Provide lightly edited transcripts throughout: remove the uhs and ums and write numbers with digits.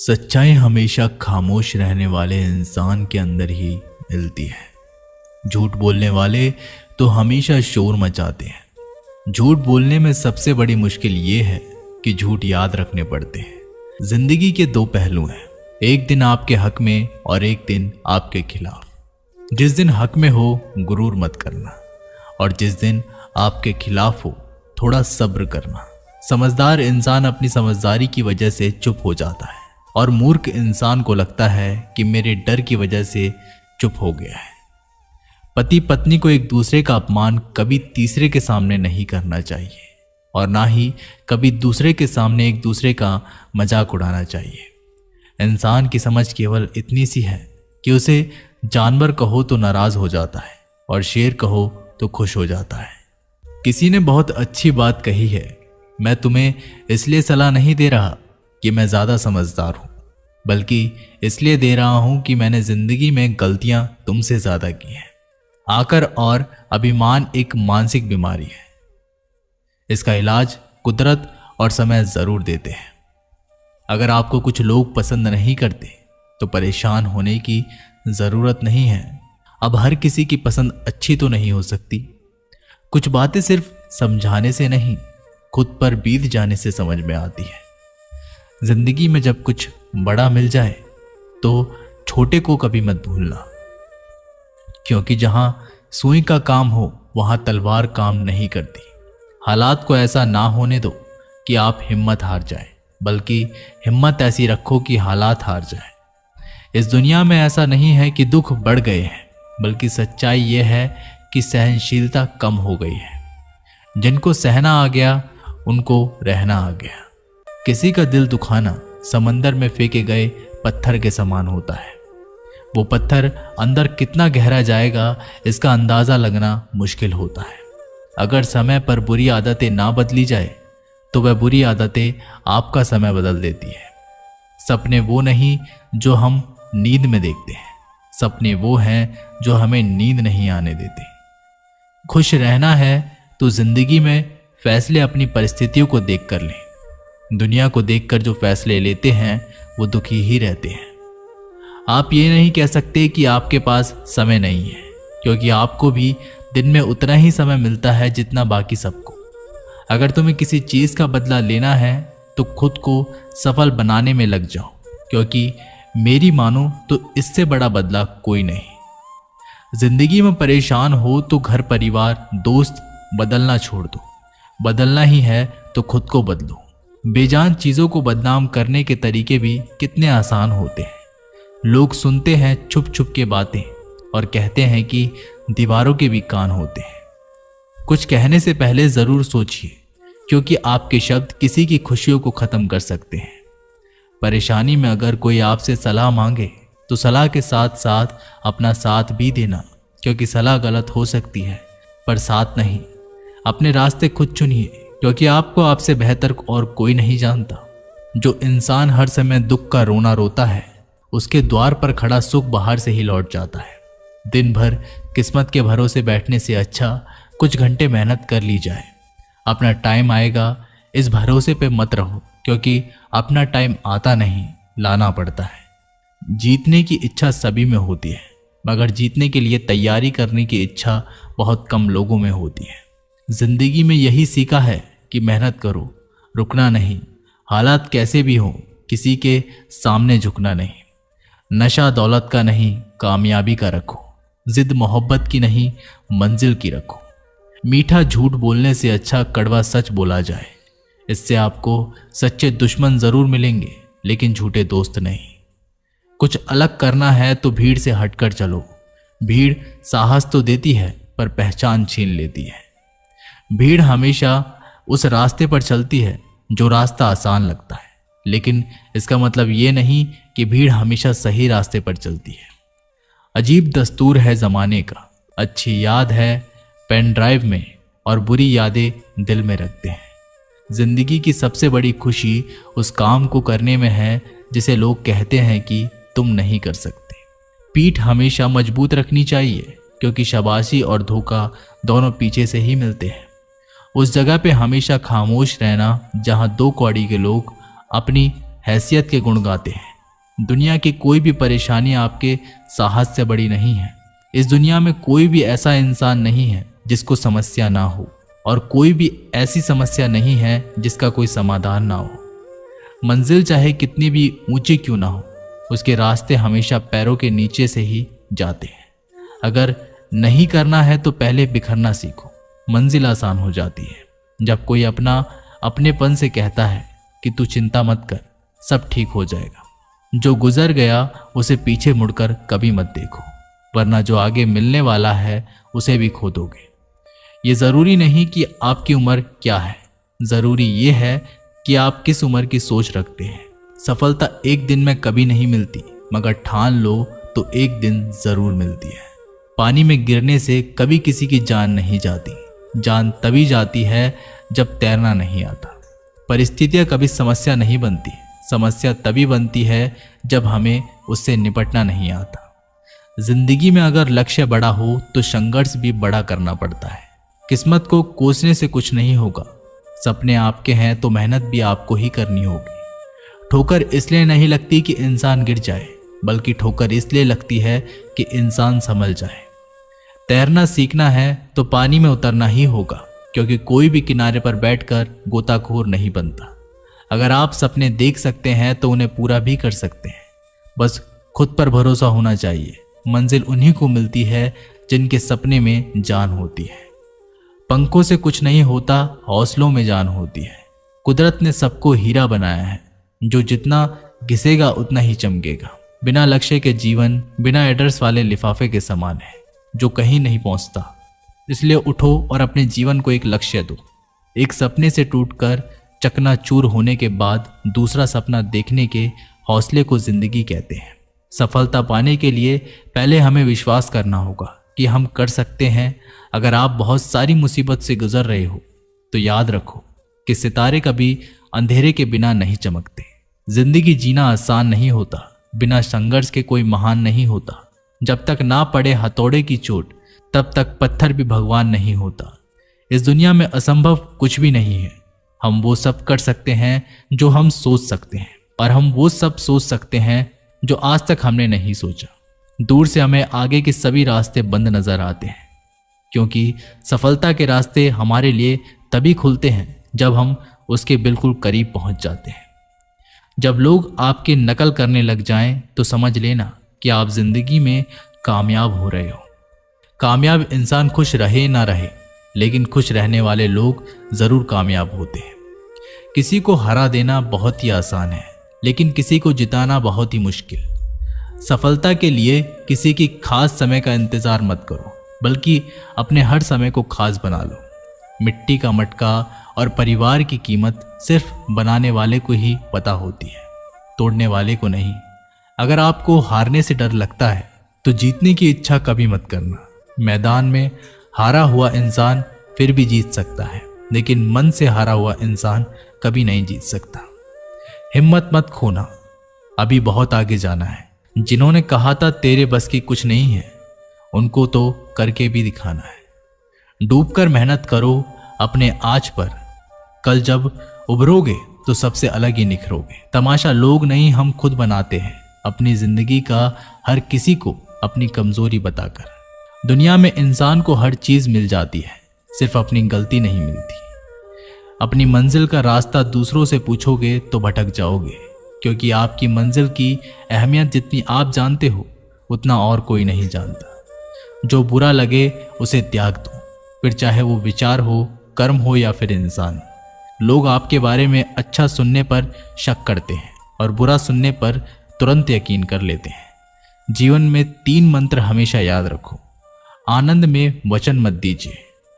सच्चाई हमेशा खामोश रहने वाले इंसान के अंदर ही मिलती है। झूठ बोलने वाले तो हमेशा शोर मचाते हैं। झूठ बोलने में सबसे बड़ी मुश्किल ये है कि झूठ याद रखने पड़ते हैं। जिंदगी के दो पहलू हैं, एक दिन आपके हक में और एक दिन आपके खिलाफ। जिस दिन हक में हो गुरूर मत करना, और जिस दिन आपके खिलाफ हो थोड़ा सब्र करना। समझदार इंसान अपनी समझदारी की वजह से चुप हो जाता है, और मूर्ख इंसान को लगता है कि मेरे डर की वजह से चुप हो गया है। पति पत्नी को एक दूसरे का अपमान कभी तीसरे के सामने नहीं करना चाहिए, और ना ही कभी दूसरे के सामने एक दूसरे का मजाक उड़ाना चाहिए। इंसान की समझ केवल इतनी सी है कि उसे जानवर कहो तो नाराज हो जाता है और शेर कहो तो खुश हो जाता है। किसी ने बहुत अच्छी बात कही है, मैं तुम्हें इसलिए सलाह नहीं दे रहा कि मैं ज्यादा समझदार हूं, बल्कि इसलिए दे रहा हूं कि मैंने जिंदगी में गलतियां तुमसे ज्यादा की हैं। आकर और अभिमान एक मानसिक बीमारी है। इसका इलाज कुदरत और समय जरूर देते हैं। अगर आपको कुछ लोग पसंद नहीं करते तो परेशान होने की जरूरत नहीं है। अब हर किसी की पसंद अच्छी तो नहीं हो सकती। कुछ बातें सिर्फ समझाने से नहीं, खुद पर बीत जाने से समझ में आती है। जिंदगी में जब कुछ बड़ा मिल जाए तो छोटे को कभी मत भूलना, क्योंकि जहां सुई का काम हो वहां तलवार काम नहीं करती। हालात को ऐसा ना होने दो कि आप हिम्मत हार जाए, बल्कि हिम्मत ऐसी रखो कि हालात हार जाए। इस दुनिया में ऐसा नहीं है कि दुख बढ़ गए हैं, बल्कि सच्चाई यह है कि सहनशीलता कम हो गई है। जिनको सहना आ गया उनको रहना आ गया। किसी का दिल दुखाना समंदर में फेंके गए पत्थर के समान होता है। वो पत्थर अंदर कितना गहरा जाएगा इसका अंदाजा लगना मुश्किल होता है। अगर समय पर बुरी आदतें ना बदली जाए तो वह बुरी आदतें आपका समय बदल देती है। सपने वो नहीं जो हम नींद में देखते हैं, सपने वो हैं जो हमें नींद नहीं आने देते। खुश रहना है तो जिंदगी में फैसले अपनी परिस्थितियों को देख कर लें। दुनिया को देखकर जो फैसले लेते हैं वो दुखी ही रहते हैं। आप ये नहीं कह सकते कि आपके पास समय नहीं है, क्योंकि आपको भी दिन में उतना ही समय मिलता है जितना बाकी सबको। अगर तुम्हें किसी चीज़ का बदला लेना है तो खुद को सफल बनाने में लग जाओ, क्योंकि मेरी मानो तो इससे बड़ा बदला कोई नहीं। जिंदगी में परेशान हो तो घर परिवार दोस्त बदलना छोड़ दो। बदलना ही है तो खुद को बदलो। बेजान चीज़ों को बदनाम करने के तरीके भी कितने आसान होते हैं। लोग सुनते हैं छुप छुप के बातें और कहते हैं कि दीवारों के भी कान होते हैं। कुछ कहने से पहले ज़रूर सोचिए, क्योंकि आपके शब्द किसी की खुशियों को ख़त्म कर सकते हैं। परेशानी में अगर कोई आपसे सलाह मांगे तो सलाह के साथ साथ अपना साथ भी देना, क्योंकि सलाह गलत हो सकती है पर साथ नहीं। अपने रास्ते खुद चुनिए, क्योंकि आपको आपसे बेहतर और कोई नहीं जानता। जो इंसान हर समय दुख का रोना रोता है उसके द्वार पर खड़ा सुख बाहर से ही लौट जाता है। दिन भर किस्मत के भरोसे बैठने से अच्छा कुछ घंटे मेहनत कर ली जाए। अपना टाइम आएगा इस भरोसे पे मत रहो, क्योंकि अपना टाइम आता नहीं, लाना पड़ता है। जीतने की इच्छा सभी में होती है, मगर जीतने के लिए तैयारी करने की इच्छा बहुत कम लोगों में होती है। जिंदगी में यही सीखा है कि मेहनत करो, रुकना नहीं। हालात कैसे भी हों, किसी के सामने झुकना नहीं। नशा दौलत का नहीं, कामयाबी का रखो। जिद मोहब्बत की नहीं, मंजिल की रखो। मीठा झूठ बोलने से अच्छा कड़वा सच बोला जाए। इससे आपको सच्चे दुश्मन जरूर मिलेंगे, लेकिन झूठे दोस्त नहीं। कुछ अलग करना है तो भीड़ से हटकर चलो। भीड़ साहस तो देती है पर पहचान छीन लेती है। भीड़ हमेशा उस रास्ते पर चलती है जो रास्ता आसान लगता है, लेकिन इसका मतलब ये नहीं कि भीड़ हमेशा सही रास्ते पर चलती है। अजीब दस्तूर है ज़माने का। अच्छी याद है पेन ड्राइव में और बुरी यादें दिल में रखते हैं। जिंदगी की सबसे बड़ी खुशी उस काम को करने में है जिसे लोग कहते हैं कि तुम नहीं कर सकते। पीठ हमेशा मजबूत रखनी चाहिए, क्योंकि शाबाशी और धोखा दोनों पीछे से ही मिलते हैं। उस जगह पे हमेशा खामोश रहना जहां दो कौड़ी के लोग अपनी हैसियत के गुण गाते हैं। दुनिया की कोई भी परेशानी आपके साहस से बड़ी नहीं है। इस दुनिया में कोई भी ऐसा इंसान नहीं है जिसको समस्या ना हो, और कोई भी ऐसी समस्या नहीं है जिसका कोई समाधान ना हो। मंजिल चाहे कितनी भी ऊंची क्यों ना हो, उसके रास्ते हमेशा पैरों के नीचे से ही जाते हैं। अगर नहीं करना है तो पहले बिखरना सीखो, मंजिल आसान हो जाती है। जब कोई अपनेपन से कहता है कि तू चिंता मत कर, सब ठीक हो जाएगा, जो गुजर गया उसे पीछे मुड़कर कभी मत देखो, वरना जो आगे मिलने वाला है उसे भी खो दोगे। ये ज़रूरी नहीं कि आपकी उम्र क्या है, ज़रूरी ये है कि आप किस उम्र की सोच रखते हैं। सफलता एक दिन में कभी नहीं मिलती, मगर ठान लो तो एक दिन ज़रूर मिलती है। पानी में गिरने से कभी किसी की जान नहीं जाती, जान तभी जाती है जब तैरना नहीं आता। परिस्थितियाँ कभी समस्या नहीं बनती, समस्या तभी बनती है जब हमें उससे निपटना नहीं आता। जिंदगी में अगर लक्ष्य बड़ा हो तो संघर्ष भी बड़ा करना पड़ता है। किस्मत को कोसने से कुछ नहीं होगा, सपने आपके हैं तो मेहनत भी आपको ही करनी होगी। ठोकर इसलिए नहीं लगती कि इंसान गिर जाए, बल्कि ठोकर इसलिए लगती है कि इंसान संभल जाए। तैरना सीखना है तो पानी में उतरना ही होगा, क्योंकि कोई भी किनारे पर बैठकर गोताखोर नहीं बनता। अगर आप सपने देख सकते हैं तो उन्हें पूरा भी कर सकते हैं, बस खुद पर भरोसा होना चाहिए। मंजिल उन्हीं को मिलती है जिनके सपने में जान होती है। पंखों से कुछ नहीं होता, हौसलों में जान होती है। कुदरत ने सबको हीरा बनाया है, जो जितना घिसेगा उतना ही चमकेगा। बिना लक्ष्य के जीवन बिना एड्रेस वाले लिफाफे के समान है, जो कहीं नहीं पहुंचता। इसलिए उठो और अपने जीवन को एक लक्ष्य दो। एक सपने से टूटकर चकनाचूर होने के बाद दूसरा सपना देखने के हौसले को जिंदगी कहते हैं। सफलता पाने के लिए पहले हमें विश्वास करना होगा कि हम कर सकते हैं। अगर आप बहुत सारी मुसीबत से गुजर रहे हो तो याद रखो कि सितारे कभी अंधेरे के बिना नहीं चमकते। जिंदगी जीना आसान नहीं होता, बिना संघर्ष के कोई महान नहीं होता। जब तक ना पड़े हथौड़े की चोट तब तक पत्थर भी भगवान नहीं होता। इस दुनिया में असंभव कुछ भी नहीं है। हम वो सब कर सकते हैं जो हम सोच सकते हैं, और हम वो सब सोच सकते हैं जो आज तक हमने नहीं सोचा। दूर से हमें आगे के सभी रास्ते बंद नजर आते हैं, क्योंकि सफलता के रास्ते हमारे लिए तभी खुलते हैं जब हम उसके बिल्कुल करीब पहुंच जाते हैं। जब लोग आपकी नकल करने लग जाएं तो समझ लेना कि आप जिंदगी में कामयाब हो रहे हो। कामयाब इंसान खुश रहे ना रहे, लेकिन खुश रहने वाले लोग जरूर कामयाब होते हैं। किसी को हरा देना बहुत ही आसान है, लेकिन किसी को जिताना बहुत ही मुश्किल। सफलता के लिए किसी की खास समय का इंतजार मत करो, बल्कि अपने हर समय को खास बना लो। मिट्टी का मटका और परिवार की कीमत सिर्फ बनाने वाले को ही पता होती है, तोड़ने वाले को नहीं। अगर आपको हारने से डर लगता है तो जीतने की इच्छा कभी मत करना। मैदान में हारा हुआ इंसान फिर भी जीत सकता है, लेकिन मन से हारा हुआ इंसान कभी नहीं जीत सकता। हिम्मत मत खोना, अभी बहुत आगे जाना है। जिन्होंने कहा था तेरे बस की कुछ नहीं है, उनको तो करके भी दिखाना है। डूबकर मेहनत करो अपने आज पर, कल जब उभरोगे तो सबसे अलग ही निखरोगे। तमाशा लोग नहीं हम खुद बनाते हैं, अपनी जिंदगी का हर किसी को अपनी कमजोरी बताकर। दुनिया में इंसान को हर चीज मिल जाती है, सिर्फ अपनी गलती नहीं मिलती। अपनी मंजिल का रास्ता दूसरों से पूछोगे तो भटक जाओगे, क्योंकि आपकी मंजिल की अहमियत जितनी आप जानते हो उतना और कोई नहीं जानता। जो बुरा लगे उसे त्याग दो, फिर चाहे वो विचार हो, कर्म हो या फिर इंसान। लोग आपके बारे में अच्छा सुनने पर शक करते हैं और बुरा सुनने पर तुरंत यकीन कर लेते हैं। जीवन में 3 मंत्र हमेशा याद रखो। आनंद में वचन मत दीजिए,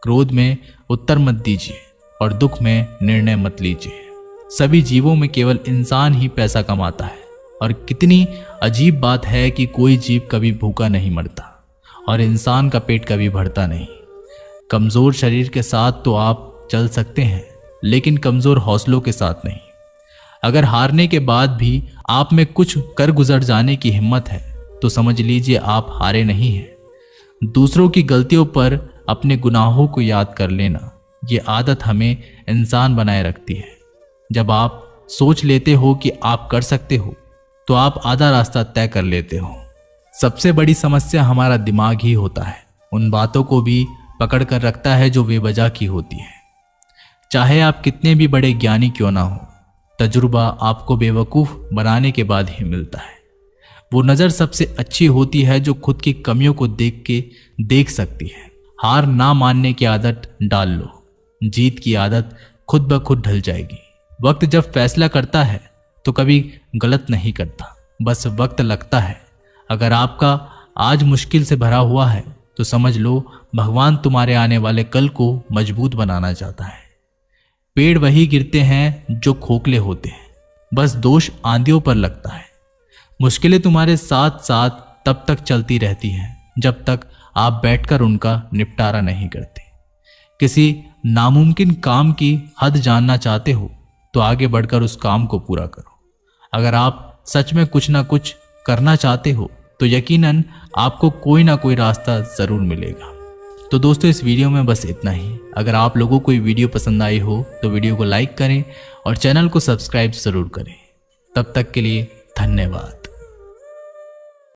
क्रोध में उत्तर मत दीजिए और दुख में निर्णय मत लीजिए। सभी जीवों में केवल इंसान ही पैसा कमाता है, और कितनी अजीब बात है कि कोई जीव कभी भूखा नहीं मरता और इंसान का पेट कभी भरता नहीं। कमजोर शरीर के साथ तो आप चल सकते हैं, लेकिन कमजोर हौसलों के साथ नहीं। अगर हारने के बाद भी आप में कुछ कर गुजर जाने की हिम्मत है तो समझ लीजिए आप हारे नहीं हैं। दूसरों की गलतियों पर अपने गुनाहों को याद कर लेना, ये आदत हमें इंसान बनाए रखती है। जब आप सोच लेते हो कि आप कर सकते हो तो आप आधा रास्ता तय कर लेते हो। सबसे बड़ी समस्या हमारा दिमाग ही होता है, उन बातों को भी पकड़ कर रखता है जो बेवजह की होती है। चाहे आप कितने भी बड़े ज्ञानी क्यों ना हो, तजुर्बा आपको बेवकूफ़ बनाने के बाद ही मिलता है। वो नज़र सबसे अच्छी होती है जो खुद की कमियों को देख सकती है। हार ना मानने की आदत डाल लो, जीत की आदत खुद ब खुद ढल जाएगी। वक्त जब फैसला करता है तो कभी गलत नहीं करता, बस वक्त लगता है। अगर आपका आज मुश्किल से भरा हुआ है तो समझ लो भगवान तुम्हारे आने वाले कल को मजबूत बनाना चाहता है। पेड़ वही गिरते हैं जो खोखले होते हैं, बस दोष आंधियों पर लगता है। मुश्किलें तुम्हारे साथ साथ तब तक चलती रहती हैं जब तक आप बैठकर उनका निपटारा नहीं करते। किसी नामुमकिन काम की हद जानना चाहते हो तो आगे बढ़कर उस काम को पूरा करो। अगर आप सच में कुछ ना कुछ करना चाहते हो तो यकीनन आपको कोई ना कोई रास्ता ज़रूर मिलेगा। तो दोस्तों, इस वीडियो में बस इतना ही। अगर आप लोगों को ये वीडियो पसंद आई हो तो वीडियो को लाइक करें और चैनल को सब्सक्राइब ज़रूर करें। तब तक के लिए धन्यवाद।